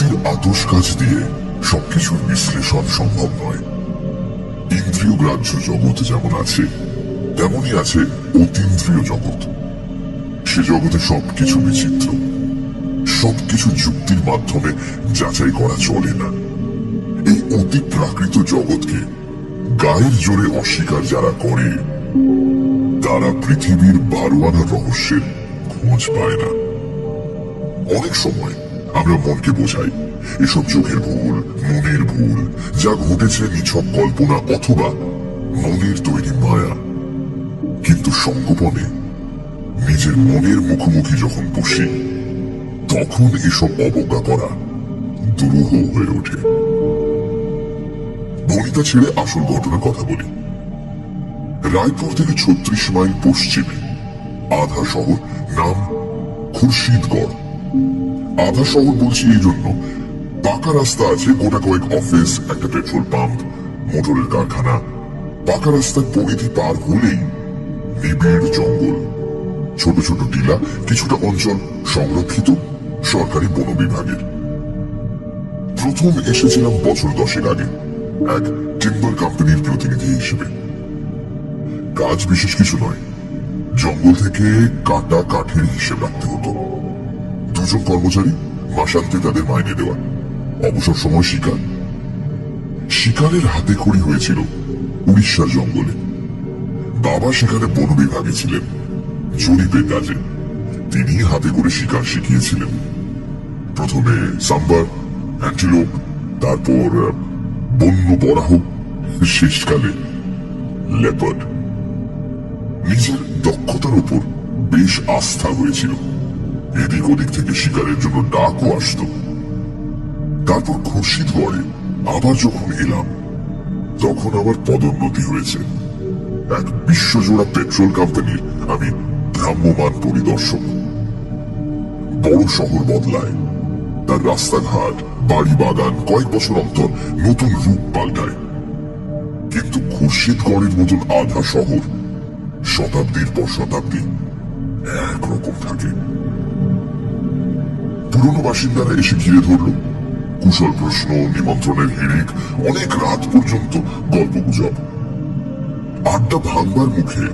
বুদ্ধির আতশ কাজ দিয়ে সবকিছুর বিশ্লেষণ সম্ভব নয়। ইন্দ্রিয় গ্রাহ্য জগৎ যেমন আছে, তেমনই আছে অতীন্দ্রিয় জগৎ। সে জগতে সবকিছু বিচিত্র, সবকিছু যুক্তির মাধ্যমে যাচাই করা চলে না। এই অতি প্রাকৃত জগৎকে গায়ের জোরে অস্বীকার যারা করে, তারা পৃথিবীর 12 আনা রহস্যের খোঁজ পায় না। অনেক সময় আমরা মনকে বোঝাই এসব চোখের ভুল, মনের ভুল, যা ঘটেছে নিছক কল্পনা অথবা মনের তৈরি মায়া। কিন্তু সঙ্গোপনে নিজের মনের মুখোমুখি যখন বসি, তখন এসব অবজ্ঞা করা দুরূহ হয়ে ওঠে। বনিতা ছেড়ে আসল ঘটনার কথা বলি। রায়পুর থেকে 36 মাইল পশ্চিমে আধা শহর, নাম খুরশিদগড়। আধা শহর বলছি এই জন্য, পাকা রাস্তা আছে, গোটা কয়েক অফিস, একটা পেট্রোল পাম্প, মোটরের কারখানা। পাকা রাস্তার পরিধি পার হলেই নিবিড় জঙ্গল, ছোট ছোট টিলা, কিছুটা অঞ্চল সংরক্ষিত সরকারি বন বিভাগের। প্রথম এসেছিলাম বছর 10 আগে এক টিম্বার কোম্পানির প্রতিনিধি হিসেবে। কাজ বিশেষ কিছু নয়, জঙ্গল থেকে কাটা কাঠের হিসেব রাখতে হতো। 2 জন কর্মচারী, মাসান্তে তাদের মাইনে দেওয়া। অবসর সময় শিকার। শিকারের হাতে খড়ি হয়েছিল উড়িষ্যার জঙ্গলে। বাবা সেখানে বন বিভাগে ছিলেন, জরিপের কাজে। তিনি হাতে করে শিকার শিখিয়েছিলেন। প্রথমে সাম্বার, অ্যান্টিলোপ, তারপর বন্য বরাহ, শেষকালে লেপার্ড। নিজের দক্ষতার উপর বেশ আস্থা হয়েছিল। এদিক ওদিক থেকে শিকারের জন্য ডাকও আসত। তারপর খুরশিদগড়ে আবার যখন এলাম, তখন আবার পদোন্নতি হয়েছে। এক বিশ্বজোড়া পেট্রোল কোম্পানির আমি ভ্রাম্যমান পরিদর্শক। বড় শহর বদলায়, তার রাস্তাঘাট, বাড়ি বাগান কয়েক বছর অন্তর নতুন রূপ পাল্টায়। কিন্তু খুরশিদগড়ের মতন আধা শহর শতাব্দীর পর শতাব্দী একরকম থাকে। পুরনো বাসিন্দারা এসে ঘিরে ধরল, কুশল প্রশ্ন, নিমন্ত্রণের হিড়িক, অনেক রাত পর্যন্ত গল্পগুজব। আড্ডা ভাঙবার মুখে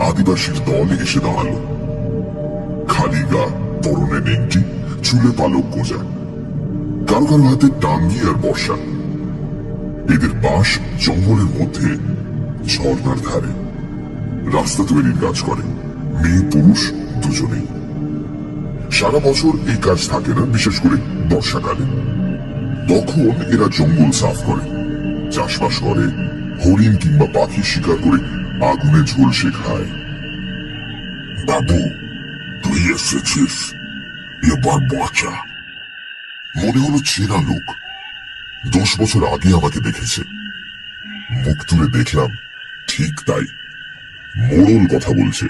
আদিবাসীর দল এসে দাঁড়ালো। খালি গা, পরনে নেংটি, চুলে পালক গোজা, কারো কারো হাতে টাঙ্গি আর বর্ষা। এদের বাস জঙ্গলের মধ্যে, ঝর্ণার ধারে। রাস্তা তৈরির কাজ করে, মেয়ে পুরুষ দুজনেই। সারা বছর এই কাজ থাকে না, বিশেষ করে বর্ষাকালে। তখন এরা জঙ্গল সাফ করে, চাষবাস করে, হরিণ কিংবা পাখি শিকার করে আগুনে ঝলসে খায়। বাবু, তুই এসেছিস, এবার বাঁচা। মনে হলো চেনা লোক। 10 বছর আগে আমাকে দেখেছে। মুখ তুলে দেখলাম, ঠিক তাই, মোড়ল কথা বলছে।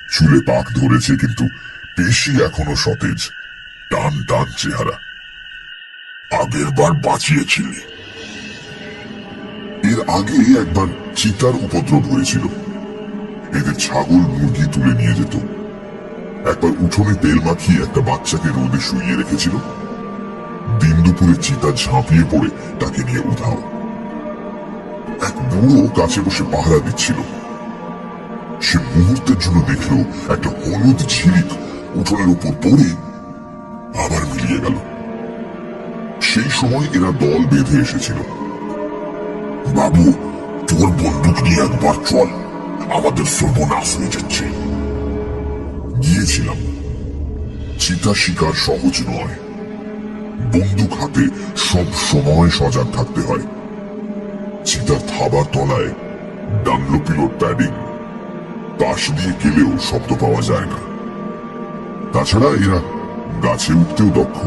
চুলে পাক ধরেছে, কিন্তু পেশি এখনো সতেজ, টান টান চেহারা। আগের বার বাঁচিয়েছিলি? এর আগে একবার চিতার উপদ্রব হয়েছিল। এদের ছাগল মুরগি তুলে নিয়ে যেত। একবার উঠোনে তেল মাখিয়ে একটা বাচ্চাকে রোদে শুইয়ে রেখেছিল। দিন দুপুরে চিতা ঝাঁপিয়ে পড়ে তাকে নিয়ে উধাও। এক বুড়ো গাছে বসে পাহারা দিচ্ছিল। সে মুহূর্তের জন্য দেখল একটা হলুদ ঝিলিক উঠোনের উপর পড়ে আবার মিলিয়ে গেল। সেই সময় এরা দল বেঁধে এসেছিল। বাবু, তোর বন্দুক নিয়ে একবার চল, আমাদের সর্বনাশ হয়ে যাচ্ছে। গিয়েছিলাম। চিতা শিকার সহজ নয়। বন্দুক হাতে সব সময় সজাগ থাকতে হয়। চিতার থাবার তলায় ডানলোপিলোর প্যাডিং, পাশ দিয়ে গেলেও শব্দ পাওয়া যায় না। তাছাড়া এরা গাছে উঠতেও দক্ষ।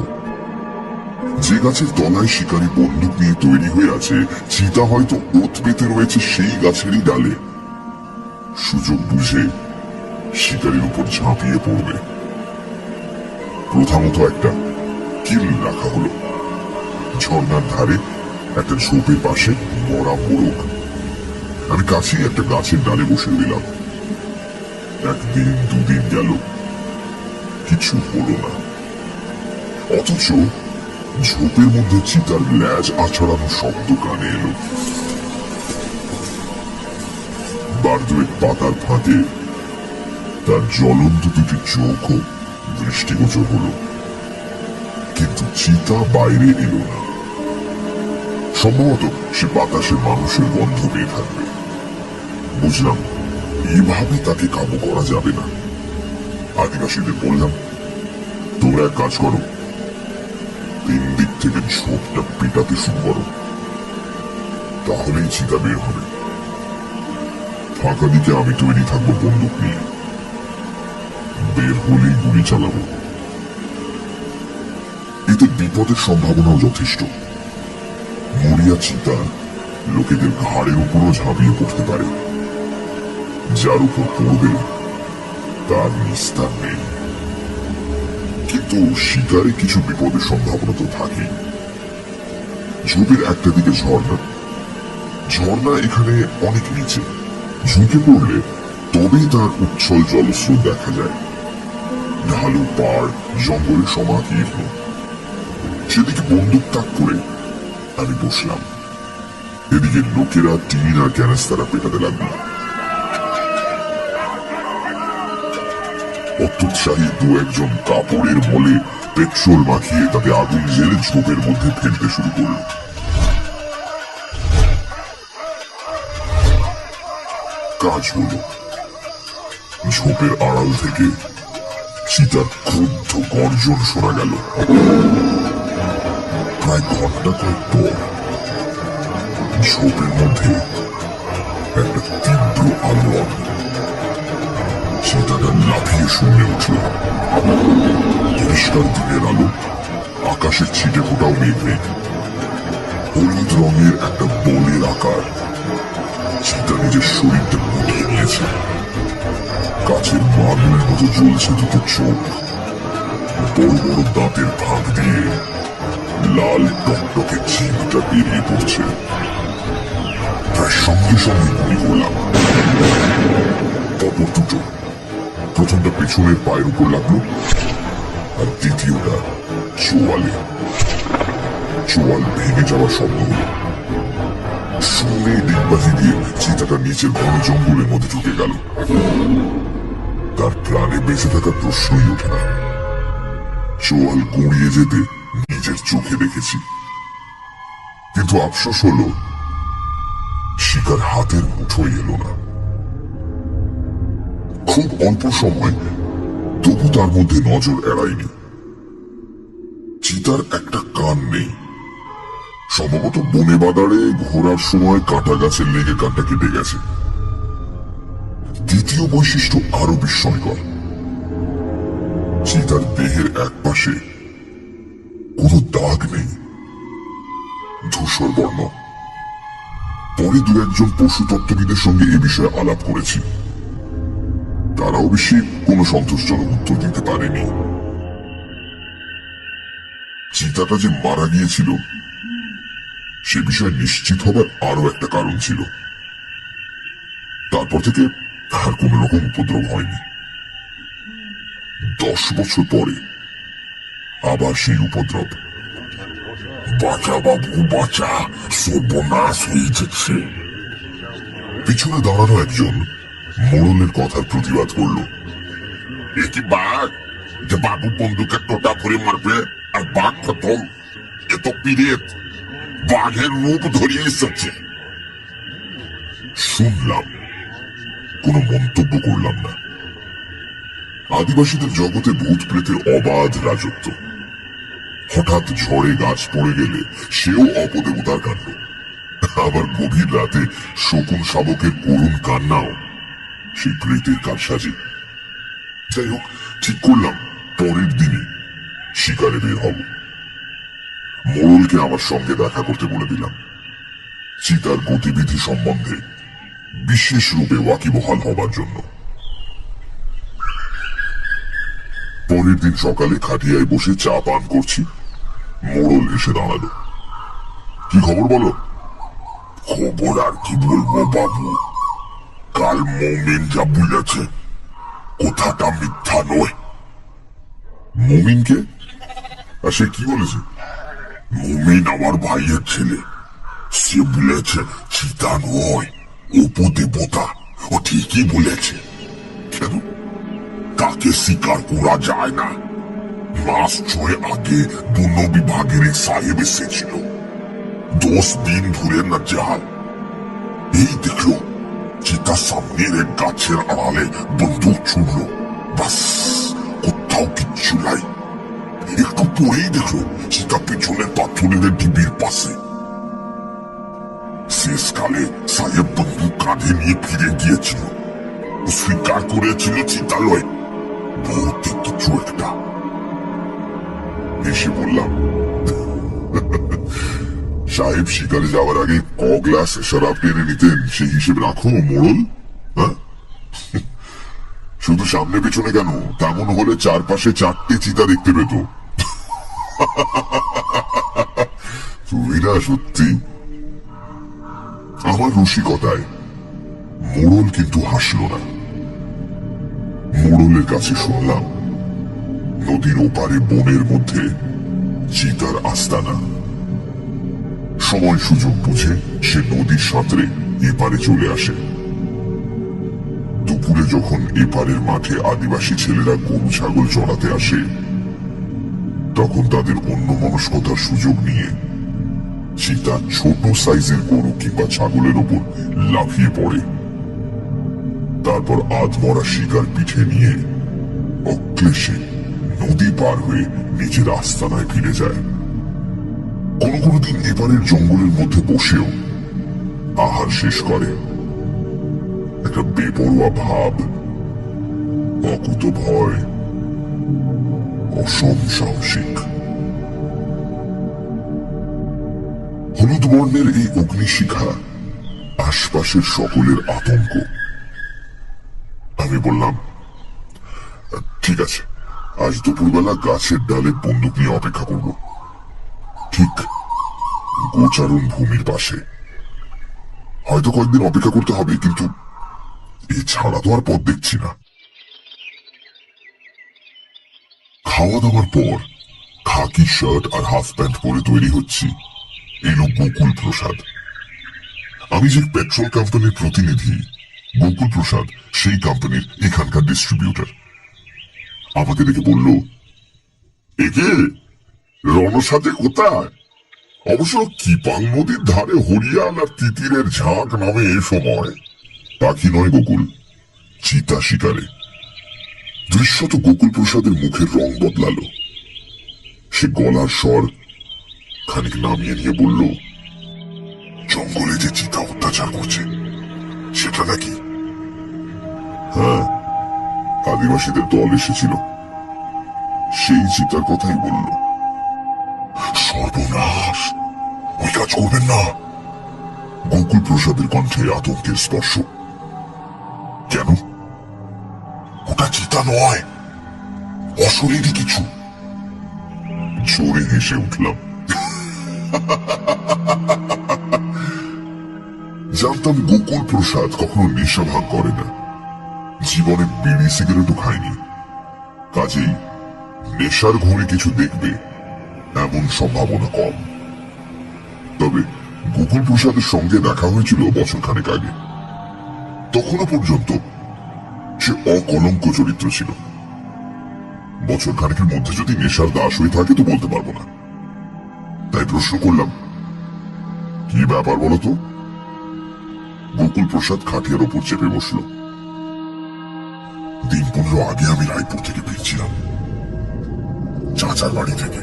যে গাছের তলায় শিকারী বন্দুক নিয়ে তৈরি হয়ে আছে, চিতা হয়তো ওত পেতে রয়েছে সেই গাছেরই ডালে। সুযোগ বুঝে শিকারীর উপর ঝাঁপিয়ে পড়বে। প্রথমত একটা কিল রাখা হলো। ঝর্ণার ধারে একটা ঝোপের পাশে মরা মোরগ। আমি কাছেই একটা গাছের ডালে বসে রইলাম। একদিন দুদিন গেল, কিছু হলো না। অথচ ঝোপের মধ্যে চিতার ল্যাজ আছড়ানো শব্দ কানে এলো। বারদুয়েক পাতার ফাঁকে তার জ্বলন্ত দুটি চোখও দৃষ্টিগোচর হলো, কিন্তু চিতা বাইরে এলো না। সম্ভবত সে বাতাসে মানুষের গন্ধ পেয়ে থাকবে। বুঝলাম এইভাবে তাকে কাবু করা যাবে না। আদিবাসীদের বললাম, তোমরা এক কাজ করো, 3 দিক থেকে ঝোপটা পেটাতে শুরু করো, তাহলেই চিতা বের হবে। ফাঁকা দিকে আমি তৈরি থাকবো বন্দুক নিয়ে, বের হলেই গুলি চালাবো। এতে বিপদের সম্ভাবনাও যথেষ্ট। মরিয়া চিতা লোকেদের ঘাড়ের উপরও ঝাঁপিয়ে পড়তে পারে, যার উপর পড়বে তার নিস্তার নেই। কিন্তু শিকারে কিছু বিপদের সম্ভাবনা তো থাকেই। ঝোপের একটা দিকে ঝর্ণা, ঝর্ণা এখানে অনেক নিচে, ঝুঁকে পড়লে তবেই তার উচ্ছল জলস্রোত দেখা যায়। ঢালু পাড় জঙ্গলে সমাকীর্ণ। সেদিকে বন্দুক তাক করে আমি বসলাম। এদিকে লোকেরা টিন আর ক্যানেস্তারা পেটাতে লাগলো। অত্যুৎসাহী 2-1 কাপড়ের মলে পেট্রোল মাখিয়ে তাতে আগুন জেলে ঝোপের মধ্যে ফেলতে শুরু করল। কাজ হল। ঝোপের আড়াল থেকে চিতার ক্রুদ্ধ গর্জন শোনা গেল। প্রায় ঘন্টা কয়েক পর ঝোপের মধ্যে একটা তীব্র আলোড়ন। চিতাটা লাফিয়ে শূন্যে উঠল। পরিষ্কার দিনের আলো, আকাশের ছিটে ফোটাও মেঘ মেঘ। হলুদ রঙের একটা বলের আকার। চিতা নিজের শরীরটা গুটিয়ে নিয়েছে। কাছের মার্বেলের মতো জ্বলছে দুটো চোখ। বড় বড় দাঁতের ফাঁক দিয়ে লাল টকটকে জিভটা বেরিয়ে পড়ছে। প্রায় সঙ্গে সঙ্গে গুলি করলাম। অপর দুটো, প্রথমটা পেছনের পায়ের উপর লাগলো, আর দ্বিতীয়টা চোয়ালে। চোয়াল ভেঙে যাওয়ার শব্দ হলো। শূন্যে ডিগবাজি দিয়ে চিতাটা নিচের ঘন জঙ্গলের মধ্যে ঢুকে গেল। তার প্রাণে বেঁচে থাকার প্রশ্নই ওঠে না। চোয়াল গড়িয়ে যেতে নিজের চোখে দেখেছি, কিন্তু আফসোস হলো শিকার হাতের মুঠোয় এলো না। খুব অল্প সময়, তবু তার মধ্যে নজর এড়ায়নি। চিতার একটা কান নেই। সম্ভবত বনে বাদারে ঘোরার সময় কাঁটা গাছে লেগে কানটা কেটে গেছে। দ্বিতীয় বৈশিষ্ট্য আরো বিস্ময়কর। চিতার দেহের এক পাশে কোনো দাগ নেই, ধূসর বর্ণ। পরে 2-1 পশুতত্ত্ববিদের সঙ্গে এ বিষয়ে আলাপ করেছি। তারাও বেশি কোনো সন্তোষজনক উত্তর দিতে পারেনি। চিতাটা যে মারা গিয়েছিল সে বিষয়ে নিশ্চিত হবার আরো একটা কারণ ছিল। তারপর থেকে আর কোন রকম উপদ্রব হয়নি। 10 বছর পরে আবার সেই উপদ্রব। বাঁচা বাবু বাঁচা, সর্বনাশ হয়ে যাচ্ছে। পিছনে দাঁড়ানো একজন মোড়লের কথার প্রতিবাদ করল। এ কি বাঘ যে বাবু বন্দুকের টোটা ভরে মারবে আর বাঘ খতম? এ তো পিরেত, বাঘের রূপ ধরিয়ে এসেছে। শুনলাম, কোনো মন্তব্য করলাম না। আদিবাসীদের জগতে ভূত প্রেতের অবাধ রাজত্ব। হঠাৎ ঝড়ে গাছ পড়ে গেলে সেও অপদেবতার কাণ্ড। আবার গভীর রাতে শকুন শাবকের করুণ কান্নাও সেই প্রেতের কারসাজি। যাই হোক, ঠিক করলাম পরের দিনে শিকারে বের হব। মোড়লকে আমার সঙ্গে দেখা করতে বলে দিলাম। চিতার গতিবিধি সম্বন্ধে বিশেষ রূপে ওয়াকিবহাল হবার জন্য। পরের দিন সকালে খাটিয়ায় বসে চা পান করছি, মোড়ল এসে দাঁড়ালো। কি খবর বলো? খবর আর কি বলবো বাবু, কাল মমিন যা বলেছে কথাটা মিথ্যা নয়। মমিনকে? আর সে কি বলেছে? মুমিন আমার ভাইয়ের ছেলে, সে বলেছে চিতা নয়, উপদেবতা। ও ঠিকই বলেছে। কেন তাকে স্বীকার করা যায় না? মাস 6 আগে বন বিভাগের এক সাহেব এসেছিল। 10 দিন ধরে না জাল। এই দেখলো চিতা সামনের এক গাছের আড়ালে বন্দুক ছুড়লো। বাস, কোথাও কিচ্ছু নাই। একটু পরেই দেখলো চিতা পেছনের পাথরের ঢিবির পাশে। শেষকালে সাহেব বন্দুক কাঁধে নিয়ে ফিরে গিয়েছিল। ও স্বীকার করেছিল চিতালয় ভৌতিক কিছু একটা। এসে বললাম, সাহেব শিকারে যাওয়ার আগে ক গ্লাস শরাব টেনে নিতেন সেই হিসেব রাখো মোড়ল। হ্যাঁ, শুধু সামনে পেছনে কেন, তেমন হলে চারপাশে 4টে চিতা দেখতে পেত। তুমি না সত্যি। আমার রসিকতায় মোড়ল কিন্তু হাসল না। মোড়লের কাছে শুনলাম নদীর ওপারে বনের মধ্যে চিতার আস্তানা। সময় সুযোগ বুঝে সে নদীর সাঁতরে এপারে চলে আসে। দুপুরে যখন এপারের মাঠে আদিবাসী ছেলেরা গরু ছাগল চড়াতে আসে, তখন তাদের অন্যমনস্কতার সুযোগ নিয়ে চিতা ছোট সাইজের গরু কিংবা ছাগলের ওপর লাফিয়ে পড়ে। তারপর আধমরা শিকার পিঠে নিয়ে অক্লেশে নদী পার হয়ে নিজের আস্তানায় ফিরে যায়। কোনো দিন এপারের জঙ্গলের মধ্যে বসেও আহার শেষ করে। একটা বেপরোয়া ভাব, অকুত ভয়, অসম সাহসিক। হলুদ বর্ণের এই অগ্নিশিখা আশপাশের সকলের আতঙ্ক। আমি বললাম, ঠিক আছে, আজ দুপুরবেলা গাছের ডালে বন্দুক নিয়ে অপেক্ষা করব, ঠিক গোচারণ ভূমির পাশে। হয়তো কয়েকদিন অপেক্ষা করতে হবে, কিন্তু এছাড়া তো আর পথ দেখছি না। খাওয়া দাওয়ার পর খাকি শার্ট আর হাফ প্যান্ট পরে তৈরি হচ্ছি। এলো গোকুল প্রসাদ। আমি যে পেট্রোল কোম্পানির প্রতিনিধি, গোকুল প্রসাদ সেই কোম্পানির এখানকার ডিস্ট্রিবিউটর। আমাকে দেখে বলল, একে রণসাজে কোথায়? অবশ্য কিপাং নদীর ধারে হরিয়াল আর তিতিরের ঝাঁক নামে এ সময়। পাখি নয় গোকুল, চিতা শিকারে। দৃশ্যত গোকুল প্রসাদের মুখের রং বদলালো। সে গলার স্বর খানিক নামিয়ে নিয়ে বলল, জঙ্গলে যে চিতা অত্যাচার করছে সেটা নাকি? হ্যাঁ, আদিবাসীদের দল এসেছিল, সেই চিতার কথাই বলল। সর্বনাশ, ওই কাজ করবেন না। গোকুল প্রসাদের কণ্ঠে আতঙ্কের স্পর্শ। কেন? ওটা চিতা নয়, অশরীরী কিছু। জোরে হেসে উঠলাম। জানতাম গোকুল প্রসাদ কখনো নেশা ভাগ করে না, জীবনে বিড়ি সিগারেটও খায়নি। কাজেই নেশার ঘরে কিছু দেখবে এমন সম্ভাবনা কম। তবে গোকুল প্রসাদের সঙ্গে দেখা হয়েছিল বছরখানেক আগে। তখনও পর্যন্ত সে অকলঙ্ক চরিত্র ছিল। বছরখানেকের মধ্যে যদি নেশার দাস হয়ে থাকে তো বলতে পারবো না। তাই প্রশ্ন করলাম, কি ব্যাপার বলতো? গোকুল প্রসাদ খাটিয়ার ওপর চেপে বসল। দিন 15 আগে আমি রায়পুর থেকে ফিরছিলাম, চাচার বাড়ি থেকে।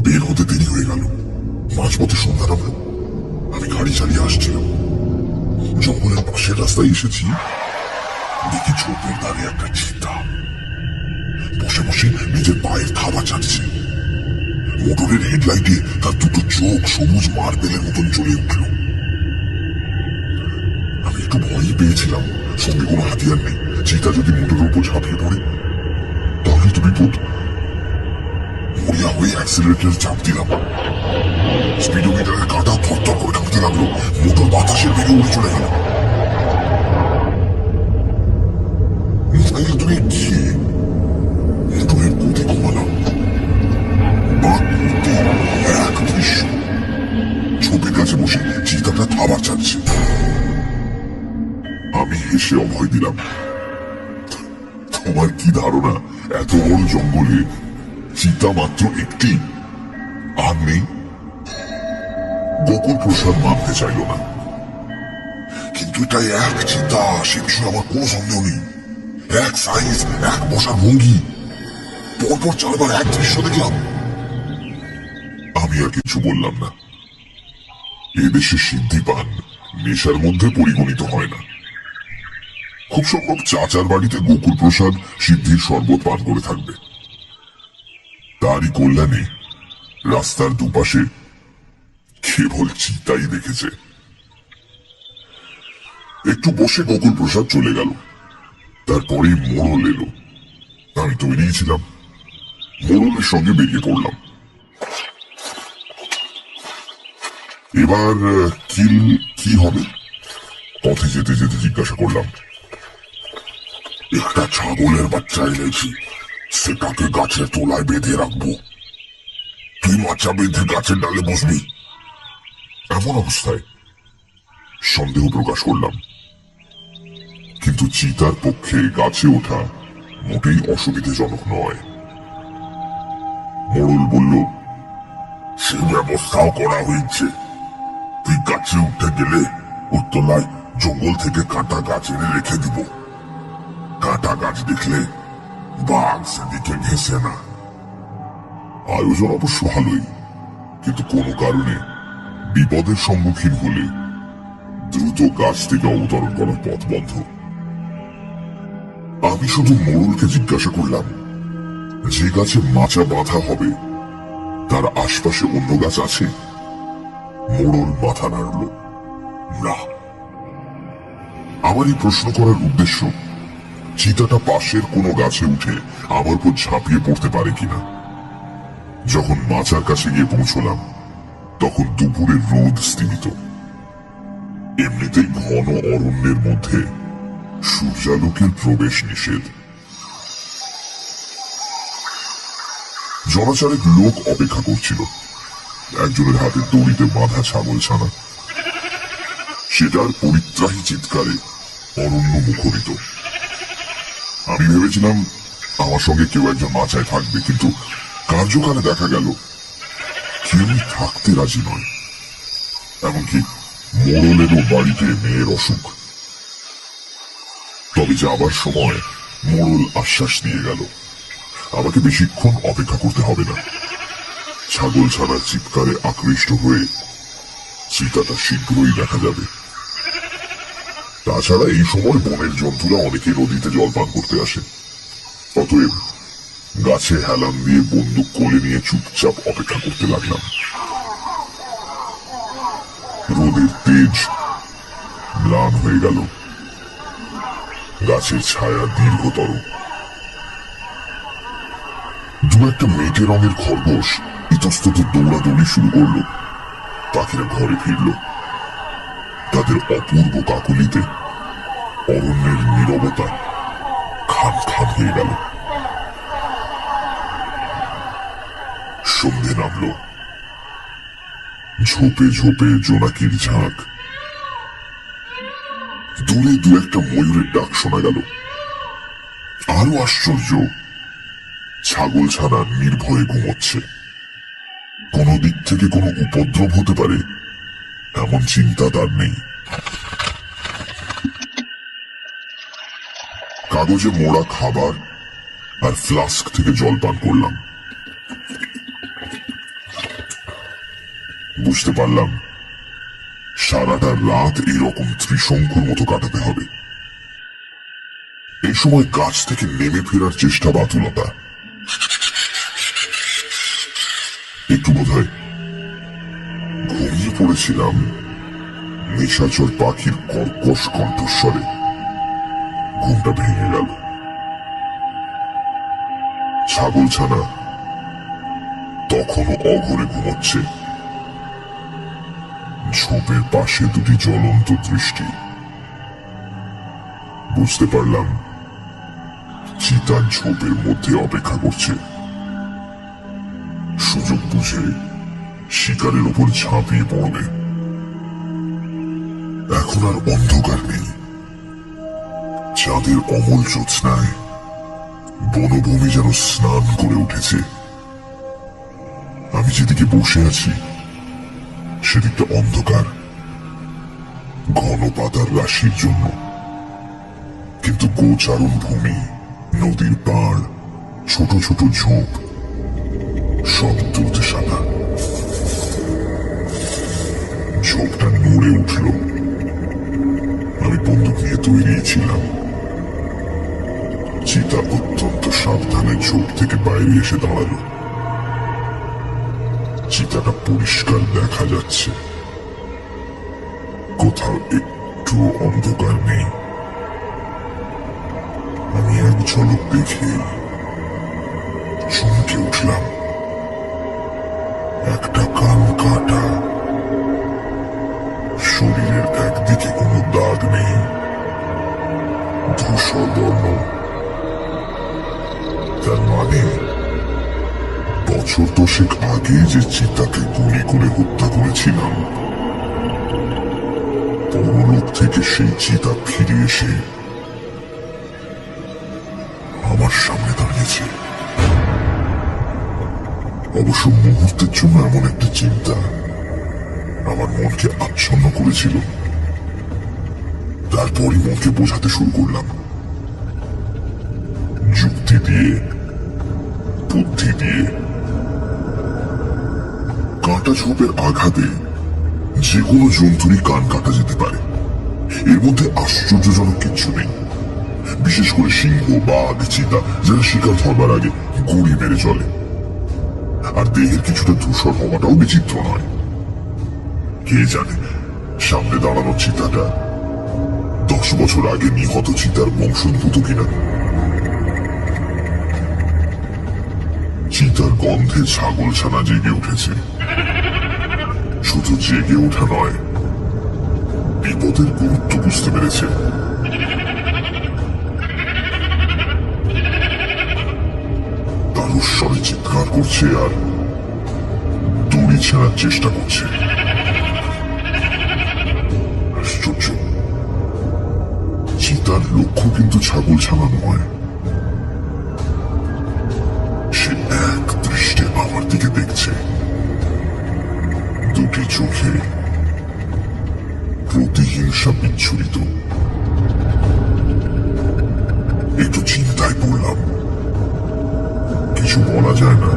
বের হতে দেরি হয়ে গেল। মাঝপথে সন্ধ্যা নামলো। আমি গাড়ি চালিয়ে আসছিলাম। জঙ্গলের পাশের রাস্তায় এসেছি, দেখি ঝোপের ধারে একটা চিতা বসে বসে নিজের পায়ের থাবা চাটছে। মোটরের হেডলাইটে তার দুটো চোখ সবুজ মার্বেলের মতন জ্বলে উঠল। আমি একটু ভয়ই পেয়েছিলাম। সঙ্গে কোনো হাতিয়ার নেই। চিতা যদি মোটরের উপর ঝাঁপিয়ে পড়ে তাহলে তো বিপদ। মরিয়া হয়ে অ্যাক্সিলারেটর চাপ দিলাম। স্পিডোমিটারের কাঁটা থরথর করে কাঁপতে লাগলো। মোটর বাতাসের বেগে উড়ে চলে গেল। মোবাইল দূরে গিয়ে মোটরের গতি কমালাম। আমি হেসে অভয় দিলাম। তোমার কি ধারণা এত বড় জঙ্গলে চিতা মাত্র একটি, আর নেই? গোকুল প্রসাদ মানতে চাইল না। কিন্তু এটা এক চিতা, সে বিষয়ে আমার কোনো সন্দেহ নেই। এক সাইজ, এক বসার ভঙ্গি, পরপর চারবার এক দৃশ্য দেখলাম। আমি আর কিছু বললাম না। এদেশে সিদ্ধি পান নেশার মধ্যে পরিগণিত হয় না। খুব সম্ভব চাচার বাড়িতে গোকুল প্রসাদ সিদ্ধির শরবত পান করে থাকবে। তারই কল্যাণে রাস্তার দুপাশে কেবল চিতাই দেখেছে। একটু বসে গোকুল প্রসাদ চলে গেল। তারপরে মোড়ল এলো। আমি তো বেরিয়েছিলাম, মোড়লের সঙ্গে বেরিয়ে পড়লাম। এবার কি হবে? পথে যেতে যেতে জিজ্ঞাসা করলাম। একটা ছাগলের বাচ্চা এনেছি, সেটাকে গাছের তলায় বেঁধে রাখবো। তুই মাচা বেঁধে গাছের ডালে বসবি। এমন অবস্থায় সন্দেহ প্রকাশ করলাম, কিন্তু চিতার পক্ষে গাছে ওঠা মোটেই অসুবিধাজনক নয়। মোড়ল বলল, সে ব্যবস্থাও করা হয়েছে। তুই গাছে উঠে গেলে ওর তলায় জঙ্গল থেকে কাটা গাছ এনে রেখে দিব। কাটা গাছ দেখলে বাঘ সেদিকে ঘেঁষে না। আয়োজন অবশ্য ভালোই, কিন্তু কোনো কারণে বিপদের সম্মুখীন হলে দ্রুত গাছ থেকে অবতরণ করার পথ বন্ধ। আমি শুধু মোড়লকে জিজ্ঞাসা করলাম, যে গাছে মাচা বাঁধা হবে তার আশপাশে অন্য গাছ আছে? মোড়ল মাথা নাড়ল, না। আমার এই প্রশ্ন করার উদ্দেশ্য, চিতাটা পাশের কোনো গাছে উঠে আমার উপর ঝাঁপিয়ে পড়তে পারে কিনা। যখন মাচার কাছে গিয়ে পৌঁছলাম, তখন দুপুরের রোদ স্তিমিত। এমনিতেই ঘন অরণ্যের মধ্যে সূর্যালোকের প্রবেশ নিষেধ। জনচারেক লোক অপেক্ষা করছিল। একজনের হাতে দড়িতে বাঁধা ছাগল ছানা। সেটার পরিত্রাহী চিৎকারে অরণ্য মুখরিত। আমি ভেবেছিলাম আমার সঙ্গে কেউ একজন মাচায় থাকবে, কিন্তু কার্যকালে দেখা গেল কেউই থাকতে রাজি নয়। এমনকি মোড়লেরও বাড়িতে মেয়ের অসুখ। তবে যাবার সময় মোড়ল আশ্বাস দিয়ে গেল, আমাকে বেশিক্ষণ অপেক্ষা করতে হবে না। ছাগল ছানার চিৎকারে আকৃষ্ট হয়ে চিতাটা শীঘ্রই দেখা যাবে। তাছাড়া এই সময় বনের জন্তুরা অনেকে নদীতে জল পান করতে আসে। অতএব গাছে হেলান দিয়ে বন্দুক কোলে নিয়ে চুপচাপ অপেক্ষা করতে লাগলাম। রোদের তেজ ম্লান হয়ে গেল। গাছের ছায়া দীর্ঘতর। দু একটা মেটে রঙের খরগোশ ইতস্তত দৌড়াদৌড়ি শুরু করল। পাখিরা ঘরে ফিরল। তাদের অপূর্ব কাকলিতে অরণ্যের নীরবতা খান খান হয়ে গেল। সন্ধে নামল। ঝোপে ঝোপে জোনাকির ঝাঁক। দূরে দু একটা ময়ূরের ডাক শোনা গেল। আরো আশ্চর্য, ছাগল ছানা নির্ভয়ে ঘুমোচ্ছে। কোনো দিক থেকে কোনো উপদ্রব হতে পারে এমন চিন্তা তার নেই। কাগজে মোড়া খাবার আর ফ্লাস্ক থেকে জল পান করলাম। বুঝতে পারলাম সারাটা রাত এইরকম ত্রিশঙ্কুর মতো কাটাতে হবে। এই সময় গাছ থেকে নেমে ফেরার চেষ্টা বাতুলতা। একটু বোধহয় ঘুমিয়ে পড়েছিলাম নিশাচর পাখির কর্কশ কণ্ঠস্বরে। ঘুমটা ভেঙে গেল। ছাগল ছানা তখনও অঘরে ঘুমোচ্ছে। ঝোপের পাশে দুটি জ্বলন্ত দৃষ্টি। বুঝতে পারলাম চিতার ঝোপের মধ্যে অপেক্ষা করছে। সুযোগ বুঝে শিকারের উপর ঝাঁপিয়ে পড়বে। এখন আর অন্ধকার নেই, চাঁদের অমল জ্যোৎস্নায় বনভূমি যেন স্নান করে উঠেছে। আমি যেদিকে বসে আছি সেদিকটা অন্ধকার, ঘন পাতার রাশির জন্য, কিন্তু গোচারণ ভূমি, নদীর পাড়, ছোট ছোট ঝোপ সব তুলতে সাদা। ঝোপটা নড়ে উঠল। আমি বন্দুক নিয়ে তৈরি ছিলাম। চিতা অত্যন্ত সাবধানে ঝোপ থেকে বাইরে এসে দাঁড়ালো। চিতাটা পরিষ্কার দেখা যাচ্ছে, কোথাও একটু অন্ধকার নেই। আমি এক ঝলক দেখে চমকে উঠলাম। একটা কান কাটা, শরীরের একদিকে কোনো দাগ নেই, ধূসর বর্ণ। তার মানে বছর 10 আগে যে চিতাকে গুলি করে হত্যা করেছিলাম, পরলোক থেকে সেই চিতা ফিরে এসে আমার সামনে দাঁড়িয়েছে। অবশ্য মুহূর্তের জন্য এমন একটা চিন্তা আমার মনকে আচ্ছন্ন করেছিল। তারপরই মনকে বোঝাতে শুরু করলাম, যুক্তি দিয়ে, বুদ্ধি দিয়ে। কাঁটা ঝোপের আঘাতে যে কোনো জন্তুরই কান কাটা যেতে পারে, এর মধ্যে আশ্চর্যজনক কিচ্ছু নেই। বিশেষ করে সিংহ, বাঘ, চিতা যারা শিকার ধরবার আগে গুড়ি মেরে চলে। আর দেহের কিছুটা ধূসর হওয়াটাও বিচিত্র নয়। কে জানে সামনে দাঁড়ানো চিতাটা 10 বছর আগে নিহত চিতার বংশোদ্ভূত কিনা। চিতার গন্ধে ছাগলছানা জেগে উঠেছে। শুধু জেগে ওঠা নয়, বিপদের গুরুত্ব বুঝতে পেরেছে। তার উৎসবে চিৎকার করছে আর দড়ি ছেঁড়ার চেষ্টা করছে। আশ্চর্য, চিতার লক্ষ্য কিন্তু ছাগলছানা নয়। সে এক দৃষ্টে আমার দিকে দেখছে, দুটি চোখে প্রতিহিংসা বিচ্ছুরিত। একটু চিন্তায় পড়লাম। কিছু বলা যায় না।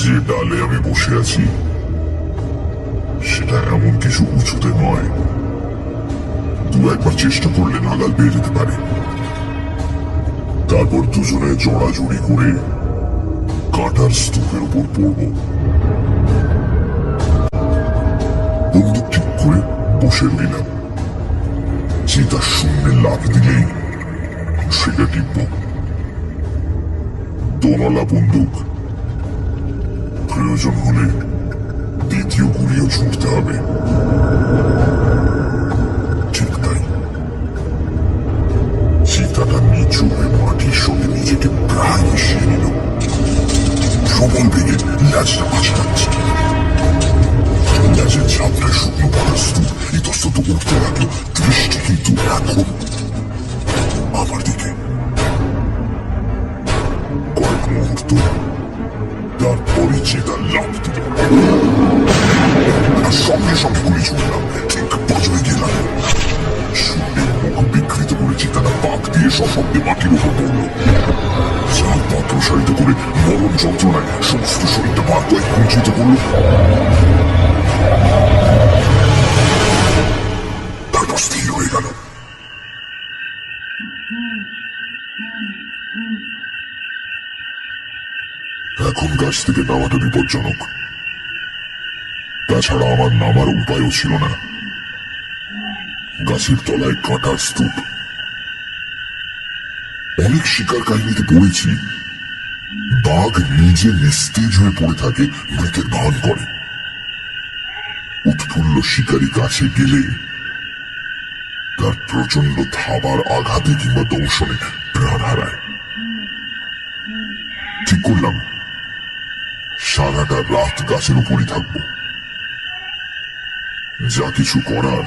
যে ডালে আমি বসে আছি সেটা এমন কিছু উঁচুতে নয়, দু একবার চেষ্টা করলে নাগাল পেয়ে যেতে পারে। তারপর দুজনে জড়াজড়ি করে কাঁটার স্তূপের উপর পড়ব। বন্দুক ঠিক করে বসে রইলাম। চিতা শূন্যে লাফ দিলেই সেটা টিপব। দোনলা বন্দুক, প্রয়োজন হলে দ্বিতীয় গুলিও ছুটতে হবে। ঠিক তাই, চিতাটা নিচু হয়ে মাটির সঙ্গে নিজেকে প্রায় মিশিয়ে নিল। প্রবল বেগে ল্যাজটা আছড়াচ্ছে। ল্যাজের ঝাপটায় শুকনো পাতার স্তূপ ইতস্তত উঠতে লাগলো। দৃষ্টি কিন্তু এখন আমার দিকে। কয়েক মুহূর্ত, তারপরই চিতা লাফ দিল। সঙ্গে সঙ্গে গুলি ছুটলাম, ঠিক বাজরে গেলাম। শূন্যের মুখ বিকৃত করে চিতাটা পাক দিয়ে সশব্দে মাটির উপর পড়ল। চাল পা প্রসারিত করে মরণ যন্ত্রণায় সমস্ত শরীরটা বার কয়েক কুঞ্চিত করল। তারপর স্থির হয়ে গেল। এখন গাছ থেকে নামাটা বিপজ্জনক। তাছাড়া আমার নামার উপায়ও ছিল না। গাছের তলায় কাঁটার স্তূপ। অনেক শিকার কাহিনীতে পড়েছি, বাঘ নিজে নিস্তেজ হয়ে পড়ে থাকে, মৃতের ভান করে। উৎফুল্ল শিকারী কাছে গেলে তার প্রচন্ড থাবার আঘাতে কিংবা দংশনে প্রাণ হারায়। ঠিক করলাম সারাটা রাত গাছের উপরই থাকবো। যা কিছু করার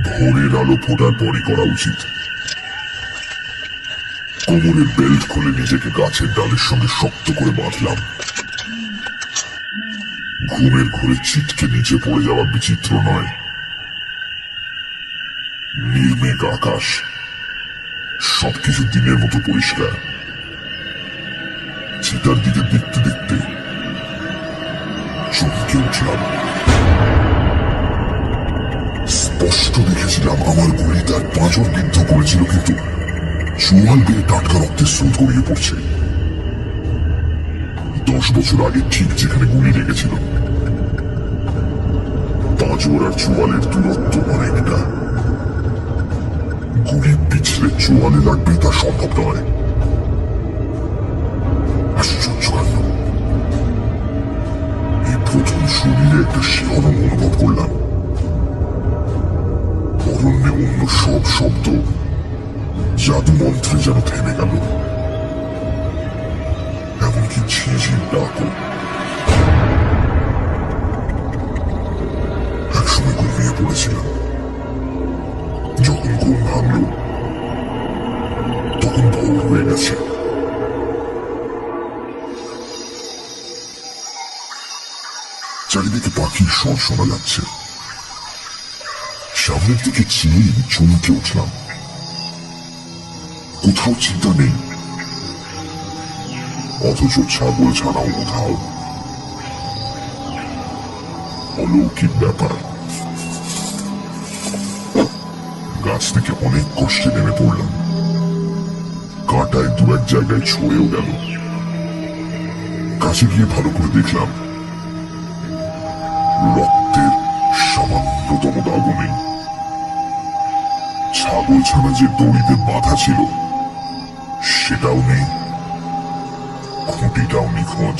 ভোরের আলো ফোটার পরই করা উচিত। কোমরের বেল্ট খুলে নিজেকে গাছের ডালের সঙ্গে শক্ত করে বাঁধলাম। ঘুমের ঘোরে ছিটকে নিচে পড়ে যাওয়া বিচিত্র নয়। নির্মেঘ আকাশ, সবকিছু দিনের মতো পরিষ্কার। চিতার দিকে দেখতে দেখতে চমকে উঠলাম। স্পষ্ট দেখেছিলাম আমার গুলি তার পাঁজর বিদ্ধ করেছিল, কিন্তু চোয়াল বেয়ে টাটকা রক্তের স্রোত গড়িয়ে পড়ছে। 10 বছর আগে ঠিক যেখানে গুলি লেগেছিল। পাঁজর আর চোয়ালের দূরত্ব অনেকটা। গুলি পিছলে চোয়ালে লাগবে তা সম্ভব নয়। আশ্চর্য কাণ্ড, এই প্রথম শরীরে একটা শিহরণ অনুভব করলাম। অরণ্যে অন্য সব শব্দ জাদু মন্ত্রে যেন থেমে গেল, এমনকি ঝিঁঝির ডাকও। একসময় ঘুমিয়ে পড়েছিলাম। যখন ঘুম ভাঙল তখন ভোর হয়ে গেছে। চারিদিকে পাখির স্বর শোনা যাচ্ছে। সামনের দিকে চেয়ে চমকে উঠলাম। কোথাও চিন্তা নেই, অথচ ছাগল ছাড়াও কোথাও। অলৌকিক ব্যাপার। গাছ থেকে অনেক কষ্টে নেমে পড়লাম। কাঁটায় 2-1 জায়গায় ছড়েও গেল। কাছে গিয়ে ভালো করে দেখলাম, রক্তের সামান্যতম দাগও নেই। ছাগল ছানা যে দড়িতে বাঁধা ছিল সেটাও নেই, খুঁটিটাও নিখোঁজ।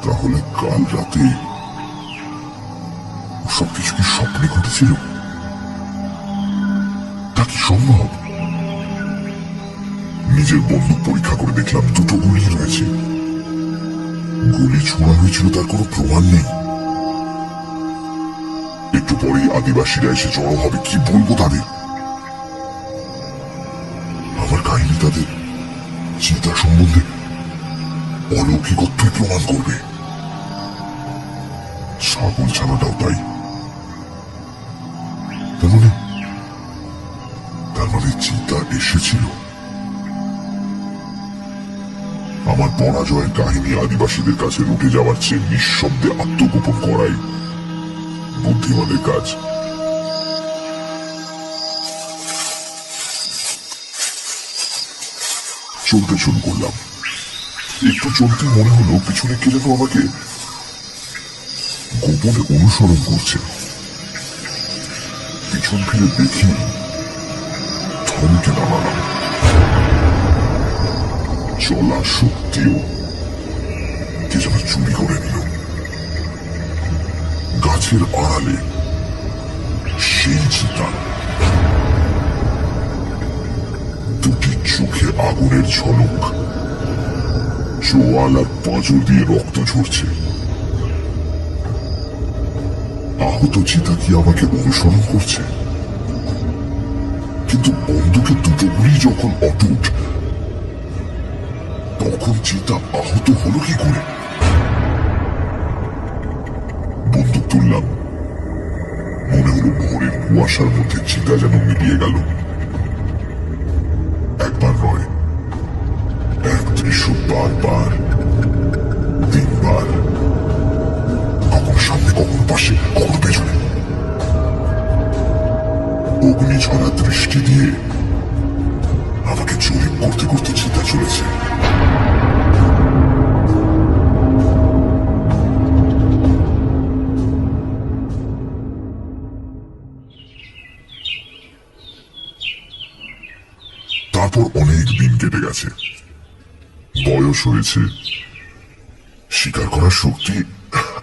তাহলে কাল রাতে সবকিছু কি স্বপ্নে ঘটেছিল? তা কি সম্ভব? নিজের বন্দুক পরীক্ষা করে দেখলাম 2টো গুলি রয়েছে। গুলি ছোঁড়া হয়েছিল তার কোনো প্রমাণ নেই। একটু পরেই আদিবাসীরা এসে জড়ো হবে, কি বলবো তাদের? আমার কাহিনী তাদের চিন্তা সম্বন্ধে অলৌকিকত্বই প্রমাণ করবে। ছাগল ছানাটাও তাই। তার মানে চিন্তা এসেছিল। আমার পরাজয়ের কাহিনী আদিবাসীদের কাছে রুটে যাওয়ার চেয়ে নিঃশব্দে আত্মগোপন করাই বুদ্ধিমানের কাজ। চলতে শুরু করলাম। একটু চলতে মনে হলো পিছনে কে যেন আমাকে গোপনে অনুসরণ করছে। পিছন ফিরে দেখি থমকে দাঁড়ালাম। চলা সত্যিও কে যেন চুরি করে নিল। গাছের আড়ালে সেই চিতা, দুটি চোখে আগুনের ঝলক, চোয়াল আর পাঁজর দিয়ে রক্ত ঝরছে। আহত চিতা কি আমাকে অনুসরণ করছে? কিন্তু বন্দুকে 2টো গুলি যখন অটুট, তখন চিতা আহত হলো কি করে? বন্দুক তুললাম। মনে হলো ভোরের কুয়াশার মধ্যে চিতা যেন মিলিয়ে গেল। একবার নয়, এক দৃশ্য বারবার, 3বার, কখনো সামনে, কখনো পাশে, কখনো পেছনে। অগ্নিঝরা দৃষ্টি দিয়ে আমাকে জরিপ করতে করতে চিন্তা চলেছে। তারপর অনেক দিন কেটে গেছে। বয়স হয়েছে। শিকার করার শক্তি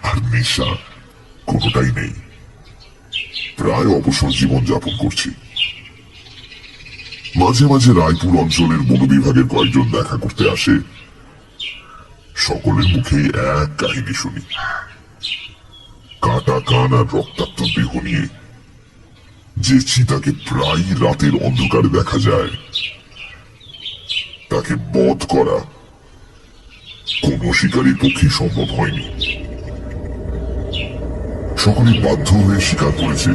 আর নেশা কোনোটাই নেই। প্রায় অবসর জীবন যাপন করছি। মাঝে মাঝে রায়পুর অঞ্চলের বন বিভাগের কয়েকজন দেখা করতে আসে। সকলের মুখেই এক কাহিনী শুনি। কাটা কান আর রক্তাক্ত দেহ নিয়ে যে চিতাকে প্রায় রাতের অন্ধকারে দেখা যায়, তাকে বধ করা কোনো শিকারীর পক্ষে সম্ভব হয়নি। সকলে বাধ্য হয়ে স্বীকার করেছে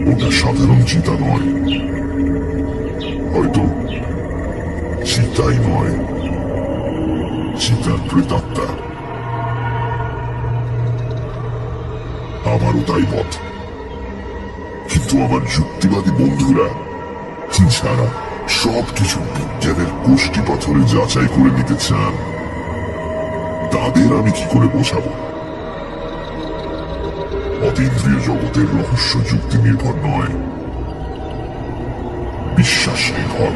ওটা সাধারণ চিতা নয়, হয়তো চিতাই নয়, চিতার প্রেতাত্মা। আমারও তাই মত, কিন্তু আমার যুক্তিবাদী বন্ধুরা যারা সবকিছু বিজ্ঞানের কোষ্ঠী পাথরে যাচাই করে নিতে চান, তাদের আমি কি করে বোঝাবো অতীন্দ্রিয় জগতের রহস্য যুক্তি নির্ভর নয়, বিশ্বাস নির্ভর।